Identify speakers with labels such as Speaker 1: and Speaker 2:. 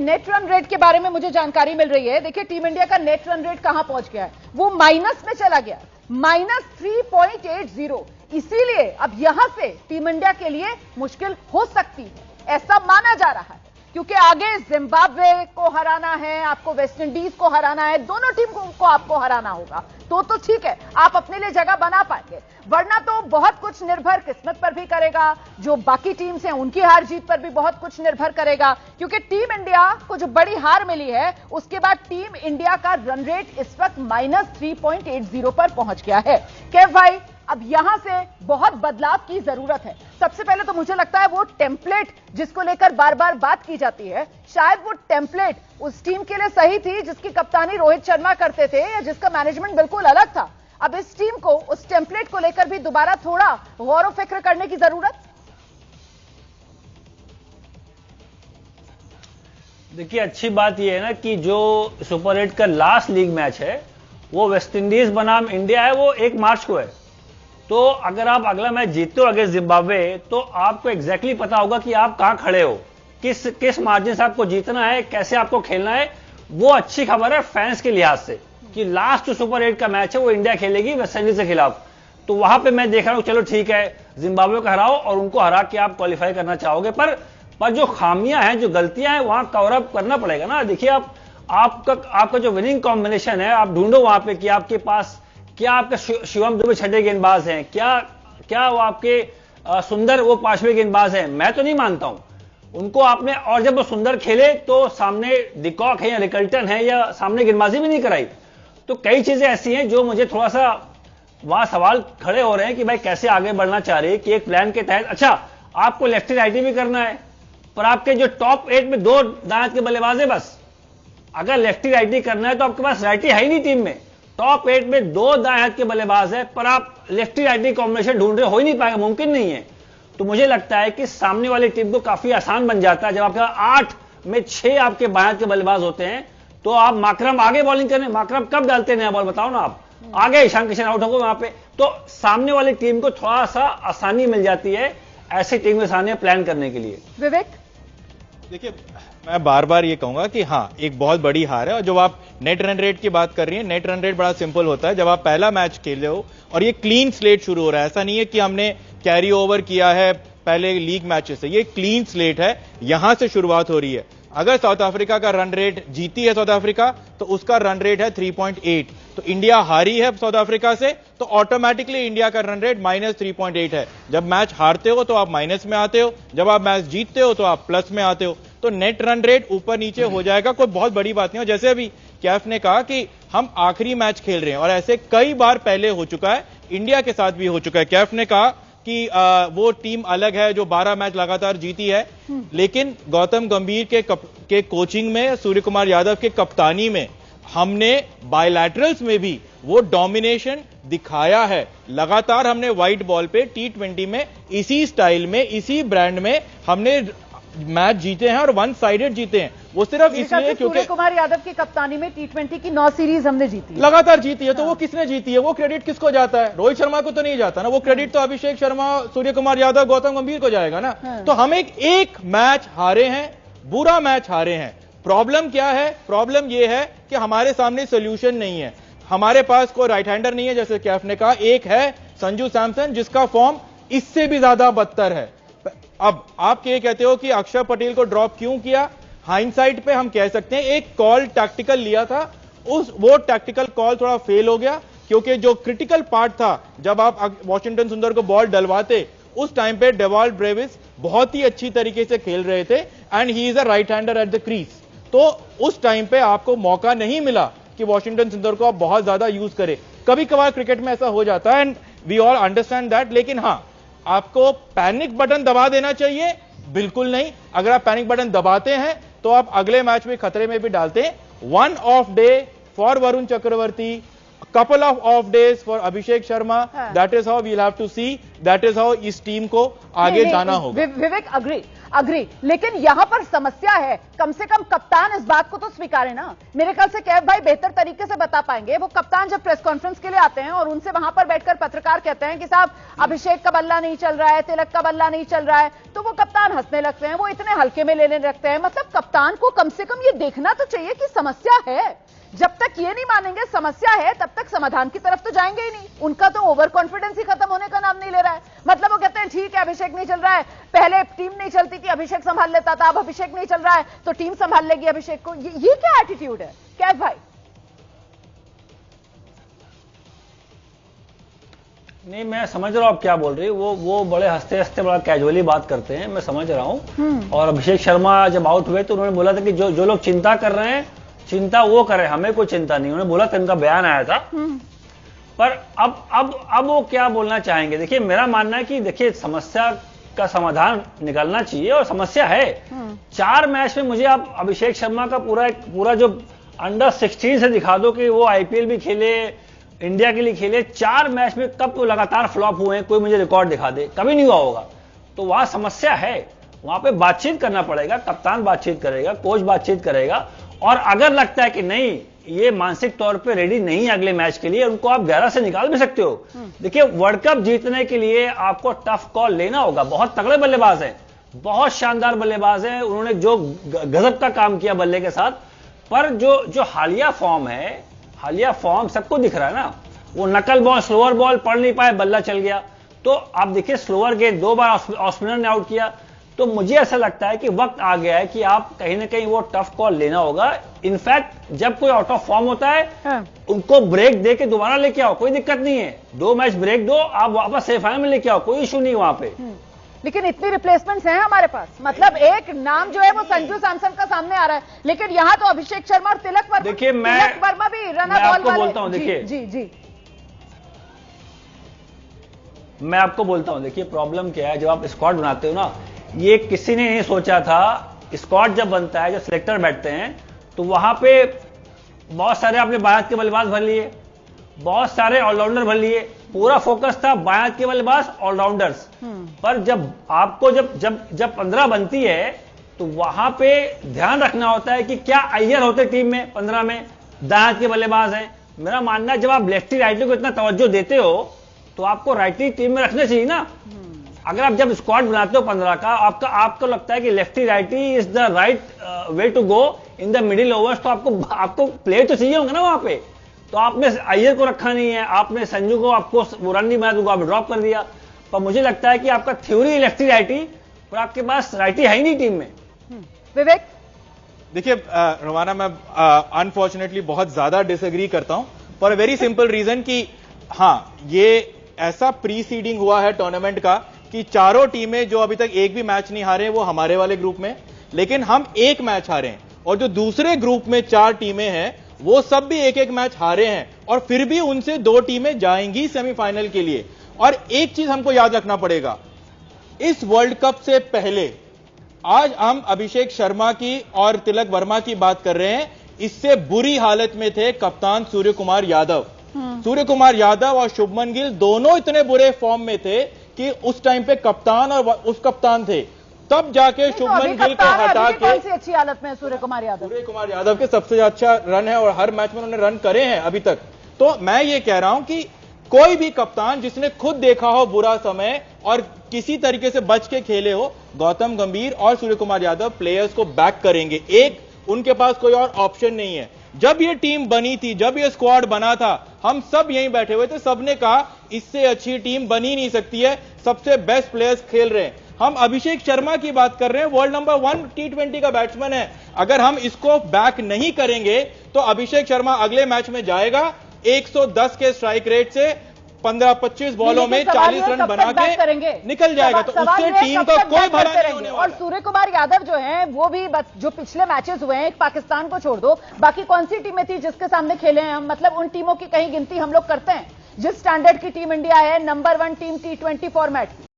Speaker 1: Net run rate के बारे में मुझे जानकारी मिल रही है। देखिए टीम इंडिया का नेट रन रेट कहां पहुंच गया है, वो माइनस में चला गया, -3.80। इसीलिए अब यहां से टीम इंडिया के लिए मुश्किल हो सकती है, ऐसा माना जा रहा है, क्योंकि आगे जिम्बाब्वे को हराना है, आपको वेस्ट इंडीज को हराना है, दोनों टीम को आपको हराना होगा। तो ठीक है, आप अपने लिए जगह बना पाएंगे, वरना तो बहुत कुछ निर्भर किस्मत पर भी करेगा, जो बाकी टीम्स हैं उनकी हार जीत पर भी बहुत कुछ निर्भर करेगा। क्योंकि टीम इंडिया को जो बड़ी हार मिली है, उसके बाद टीम इंडिया का रन रेट इस वक्त -3.80 पर पहुंच गया है। कैफ भाई, अब यहां से बहुत बदलाव की जरूरत है। सबसे पहले तो मुझे लगता है वो टेम्पलेट जिसको लेकर बार बार बात की जाती है, शायद वो टेम्पलेट उस टीम के लिए सही थी जिसकी कप्तानी रोहित शर्मा करते थे या जिसका मैनेजमेंट बिल्कुल अलग था। अब इस टीम को उस टेम्पलेट को लेकर भी दोबारा थोड़ा गौर व फिक्र करने की जरूरत।
Speaker 2: देखिए, अच्छी बात यह है ना कि जो सुपर 8 का लास्ट लीग मैच है वो वेस्ट इंडीज बनाम इंडिया है, वो 1 मार्च को है। तो अगर आप अगला मैच जीतते हो अगेंस्ट जिम्बाब्वे, तो आपको एग्जैक्टली पता होगा कि आप कहां खड़े हो, किस मार्जिन से आपको जीतना है, कैसे आपको खेलना है। वो अच्छी खबर है फैंस के लिहाज से कि लास्ट जो सुपर 8 का मैच है वो इंडिया खेलेगी वेस्ट इंडीज के खिलाफ। तो वहां पे मैं देख रहा हूं, चलो ठीक है, जिम्बाब्वे को हराओ और उनको हरा के आप क्वालिफाई करना चाहोगे, पर जो खामियां हैं, जो गलतियां हैं, वहां कवर अप करना पड़ेगा ना। देखिए, आपका जो विनिंग कॉम्बिनेशन है, आप ढूंढो वहां पे कि आपके पास क्या, आपका शिवम दुबे छठे गेंदबाज हैं, क्या वो आपके सुंदर वो 5वें गेंदबाज हैं? मैं तो नहीं मानता हूं उनको आपने। और जब वो सुंदर खेले तो सामने डिकॉक है या रिकल्टन है या सामने गेंदबाजी भी नहीं कराई। तो कई चीजें ऐसी हैं जो मुझे थोड़ा सा वहां सवाल खड़े हो रहे हैं कि भाई कैसे आगे बढ़ना चाह रही है कि एक प्लान के तहत। अच्छा, आपको लेफ्टी राइटी भी करना है, पर आपके जो टॉप 8 में 2 दाएं हाथ के बल्लेबाज है बस। अगर लेफ्टी राइटी करना है तो आपके पास राइटी है ही नहीं टीम में। टॉप 8 में 2 दाएं हाथ के बल्लेबाज है, पर आप लेफ्टी राइटी कॉम्बिनेशन ढूंढ रहे हो ही नहीं पाएगा, मुमकिन नहीं है। तो मुझे लगता है कि सामने वाली टीम को काफी आसान बन जाता है जब आपके 8 में 6 आपके बाएं हाथ के बल्लेबाज होते हैं। तो आप माकरम आगे बॉलिंग करें, माकरम कब डालते हैं नया बॉल बताओ ना आप, आगे ईशान किशन आउट होगा वहां पे, तो सामने वाली टीम को थोड़ा सा आसानी मिल जाती है ऐसी टीम के सामने प्लान करने के लिए।
Speaker 1: विवेक,
Speaker 3: देखिए, मैं बार बार ये कहूंगा कि हाँ, एक बहुत बड़ी हार है। और जब आप नेट रन रेट की बात कर रही हैं, नेट रन रेट बड़ा सिंपल होता है। जब आप पहला मैच खेले हो और ये क्लीन स्लेट शुरू हो रहा है, ऐसा नहीं है कि हमने कैरी ओवर किया है पहले लीग मैचेस से, ये क्लीन स्लेट है, यहां से शुरुआत हो रही है। अगर साउथ अफ्रीका का रन रेट जीती है साउथ अफ्रीका, तो उसका रन रेट है 3.8। तो इंडिया हारी है साउथ अफ्रीका से, तो ऑटोमेटिकली इंडिया का रन रेट -3.8 है। जब मैच हारते हो तो आप माइनस में आते हो, जब आप मैच जीतते हो तो आप प्लस में आते हो। तो नेट रन रेट ऊपर नीचे हो जाएगा, कोई बहुत बड़ी बात नहीं हो। जैसे अभी कैफ ने कहा कि हम आखिरी मैच खेल रहे हैं, और ऐसे कई बार पहले हो चुका है, इंडिया के साथ भी हो चुका है। कैफ ने कहा कि वो टीम अलग है जो 12 मैच लगातार जीती है, लेकिन गौतम गंभीर के कोचिंग में, सूर्य कुमार यादव के कप्तानी में, हमने बायलैटरल्स में भी वो डोमिनेशन दिखाया है। लगातार हमने व्हाइट बॉल पे T20 में इसी स्टाइल में, इसी ब्रांड में हमने मैच जीते हैं और 1 साइडेड जीते हैं। वो सिर्फ इसलिए क्योंकि
Speaker 1: सूर्य कुमार यादव की कप्तानी में T20 की 9 सीरीज हमने जीती है,
Speaker 3: लगातार जीती है। तो वो किसने जीती है? वो क्रेडिट किसको जाता है? रोहित शर्मा को तो नहीं जाता ना, वो क्रेडिट तो अभिषेक शर्मा, सूर्य कुमार यादव, गौतम गंभीर को जाएगा ना। तो हम एक मैच हारे हैं, बुरा मैच हारे हैं। प्रॉब्लम क्या है? प्रॉब्लम यह है कि हमारे सामने सोल्यूशन नहीं है। हमारे पास कोई राइट हैंडर नहीं है, जैसे कैफ ने कहा। एक है संजू सैमसन, जिसका फॉर्म इससे भी ज्यादा बदतर है। अब आप ये कहते हो कि अक्षर पटेल को ड्रॉप क्यों किया? हाइंडसाइट पे हम कह सकते हैं एक कॉल टैक्टिकल लिया था, वो टैक्टिकल कॉल थोड़ा फेल हो गया, क्योंकि जो क्रिटिकल पार्ट था, जब आप वॉशिंगटन सुंदर को बॉल डलवाते, उस टाइम पे डेवाल्ड ब्रेविस बहुत ही अच्छी तरीके से खेल रहे थे, and he is a right hander at the crease. तो उस टाइम पे आपको मौका नहीं मिला कि वॉशिंगटन सुंदर को आप बहुत ज्यादा यूज करें। कभी कभार क्रिकेट में ऐसा हो जाता है, and we all understand that. लेकिन हां, आपको पैनिक बटन दबा देना चाहिए? बिल्कुल नहीं। अगर आप पैनिक बटन दबाते हैं तो आप अगले मैच में खतरे में भी डालते हैं। 1 off day for Varun Chakravarthy, couple of off days for Abhishek Sharma. That is how we'll have to see. That is how इस टीम को आगे जाना होगा.
Speaker 1: विवेक अग्री, लेकिन यहां पर समस्या है, कम से कम कप्तान इस बात को तो स्वीकारे ना. मेरे ख्याल से कैफ भाई बेहतर तरीके से बता पाएंगे. वो कप्तान जब प्रेस कॉन्फ्रेंस के लिए आते हैं और उनसे वहां पर बैठकर पत्रकार कहते हैं कि साहब अभिषेक का बल्ला नहीं चल रहा है, तिलक का बल्ला नहीं चल रहा है, तो वो कप्तान हंसने लगते हैं, वो इतने हल्के में लेने लगते हैं. मतलब कप्तान को कम से कम ये देखना तो चाहिए कि समस्या है. जब तक ये नहीं मानेंगे समस्या है, तब तक समाधान की तरफ तो जाएंगे ही नहीं. उनका तो ओवर कॉन्फिडेंस ही खत्म होने का नाम नहीं ले रहा है. मतलब वो कहते हैं ठीक है अभिषेक नहीं चल रहा है, पहले टीम नहीं चलती थी अभिषेक संभाल लेता था, अब अभिषेक नहीं चल रहा है तो टीम संभाल लेगी अभिषेक को. ये क्या एटीट्यूड है कैफ भाई?
Speaker 2: नहीं, मैं समझ रहा हूं आप क्या बोल रही है. वो बड़े हंसते हंसते बड़ा कैजुअली बात करते हैं, मैं समझ रहा हूं. और अभिषेक शर्मा जब आउट हुए तो उन्होंने बोला था कि जो लोग चिंता कर रहे हैं चिंता वो करे, हमें कोई चिंता नहीं. उन्होंने बोला था, इनका बयान आया था. पर अब वो क्या बोलना चाहेंगे? देखिए, मेरा मानना है कि देखिए समस्या का समाधान निकलना चाहिए और समस्या है. 4 मैच में मुझे आप अभिषेक शर्मा का पूरा जो अंडर 16 से दिखा दो कि वो आईपीएल भी खेले, इंडिया के लिए खेले. 4 मैच में कब वो लगातार फ्लॉप हुए हैं, कोई मुझे रिकॉर्ड दिखा दे. कभी नहीं हुआ होगा. तो वहां समस्या है, वहां पे बातचीत करना पड़ेगा. कप्तान बातचीत करेगा, कोच बातचीत करेगा. और अगर लगता है कि नहीं ये मानसिक तौर पे रेडी नहीं है अगले मैच के लिए, उनको आप 11 से निकाल भी सकते हो. देखिए, वर्ल्ड कप जीतने के लिए आपको टफ कॉल लेना होगा. बहुत तगड़े बल्लेबाज हैं, बहुत शानदार बल्लेबाज हैं, उन्होंने जो गजब का काम किया बल्ले के साथ. पर जो हालिया फॉर्म सबको दिख रहा है ना. वो नकल बॉल, स्लोअर बॉल पढ़ नहीं पाए, बल्ला चल गया. तो आप देखिए, स्लोअर गेंद 2 बार ऑस्पिनर ने आउट किया. तो मुझे ऐसा लगता है कि वक्त आ गया है कि आप कहीं ना कहीं वो टफ कॉल लेना होगा. इनफैक्ट जब कोई आउट ऑफ फॉर्म होता है उनको ब्रेक दे के दोबारा लेके आओ, कोई दिक्कत नहीं है. 2 मैच ब्रेक दो, आप वापस सेमीफाइनल में लेके आओ, कोई इशू नहीं वहां पे.
Speaker 1: लेकिन इतनी रिप्लेसमेंट्स हैं हमारे पास. मतलब एक नाम जो है वो संजू सैमसन का सामने आ रहा है, लेकिन यहां तो अभिषेक शर्मा और तिलक वर्मा.
Speaker 2: देखिए,
Speaker 1: तिलक वर्मा भी रन बॉल वाले.
Speaker 2: बोलता हूं, देखिए
Speaker 1: जी
Speaker 2: मैं आपको बोलता हूं, देखिए प्रॉब्लम क्या है. जब आप स्क्वाड बनाते हो ना, ये किसी ने नहीं सोचा था. स्क्वाड जब बनता है, जब सिलेक्टर बैठते हैं, तो वहां पे बहुत सारे आपने बायां के बल्लेबाज भर लिए, बहुत सारे ऑलराउंडर भर लिए. पूरा फोकस था बायां के बल्लेबाज, ऑलराउंडर्स. पर जब आपको जब 15 बनती है तो वहां पे ध्यान रखना होता है कि क्या अय्यर होते टीम में 15 में, दायां के बल्लेबाज हैं. मेरा मानना है जब आप लेफ्टी राइटी को इतना तवज्जो देते हो तो आपको राइटी टीम में रखना चाहिए ना. अगर आप जब स्क्वाड बनाते हो 15 का, आपको लगता है कि lefty righty is the right way to go in the middle overs, तो आपको प्लेयर तो चाहिए होंगे ना वहां पे. तो आपने अय्यर को रखा नहीं है, आपने संजू को, आपको वो रन नहीं बनाया तो आप ड्रॉप कर दिया. पर मुझे लगता है कि आपका थ्योरी लेफ्टी राइटी, पर आपके पास राइटी है ही नहीं टीम में.
Speaker 1: विवेक,
Speaker 3: देखिए रोमाना, मैं अनफॉर्चुनेटली बहुत ज्यादा डिसएग्री करता हूं for a very simple reason कि हाँ, ये ऐसा प्रीसीडिंग हुआ है टूर्नामेंट का कि चारों टीमें जो अभी तक एक भी मैच नहीं हारे वो हमारे वाले ग्रुप में, लेकिन हम एक मैच हारे हैं. और जो दूसरे ग्रुप में 4 टीमें हैं वो सब भी एक मैच हारे हैं, और फिर भी उनसे 2 टीमें जाएंगी सेमीफाइनल के लिए. और एक चीज हमको याद रखना पड़ेगा, इस वर्ल्ड कप से पहले, आज हम अभिषेक शर्मा की और तिलक वर्मा की बात कर रहे हैं, इससे बुरी हालत में थे कप्तान सूर्य कुमार यादव. सूर्य कुमार यादव और शुभमन गिल दोनों इतने बुरे फॉर्म में थे कि उस टाइम पे कप्तान और उस कप्तान थे. तब जाके शुभमन गिल को हटा के,
Speaker 1: कौन सी अच्छी हालत में सूर्य कुमार यादव
Speaker 3: के सबसे अच्छा रन है और हर मैच में उन्होंने रन करे हैं अभी तक. तो मैं ये कह रहा हूं कि कोई भी कप्तान जिसने खुद देखा हो बुरा समय और किसी तरीके से बच के खेले हो, गौतम गंभीर और सूर्य कुमार यादव प्लेयर्स को बैक करेंगे. एक उनके पास कोई और ऑप्शन नहीं है. जब ये टीम बनी थी, जब ये स्क्वाड बना था, हम सब यहीं बैठे हुए थे, सबने कहा इससे अच्छी टीम बनी नहीं सकती है, सबसे बेस्ट प्लेयर्स खेल रहे हैं. हम अभिषेक शर्मा की बात कर रहे हैं, वर्ल्ड नंबर 1 T20 का बैट्समैन है. अगर हम इसको बैक नहीं करेंगे तो अभिषेक शर्मा अगले मैच में जाएगा 110 के स्ट्राइक रेट से 15-25 बॉलों में 40 रन बना के निकल जाएगा. तो उससे टीम का कोई भला नहीं होने वाला.
Speaker 1: और सूर्य कुमार यादव जो हैं वो भी बस जो पिछले मैचेस हुए हैं, एक पाकिस्तान को छोड़ दो, बाकी कौन सी टीमें थी जिसके सामने खेले हैं हम? मतलब उन टीमों की कहीं गिनती हम लोग करते हैं? जिस स्टैंडर्ड की टीम इंडिया है, नंबर 1 टीम T20 फॉर्मेट,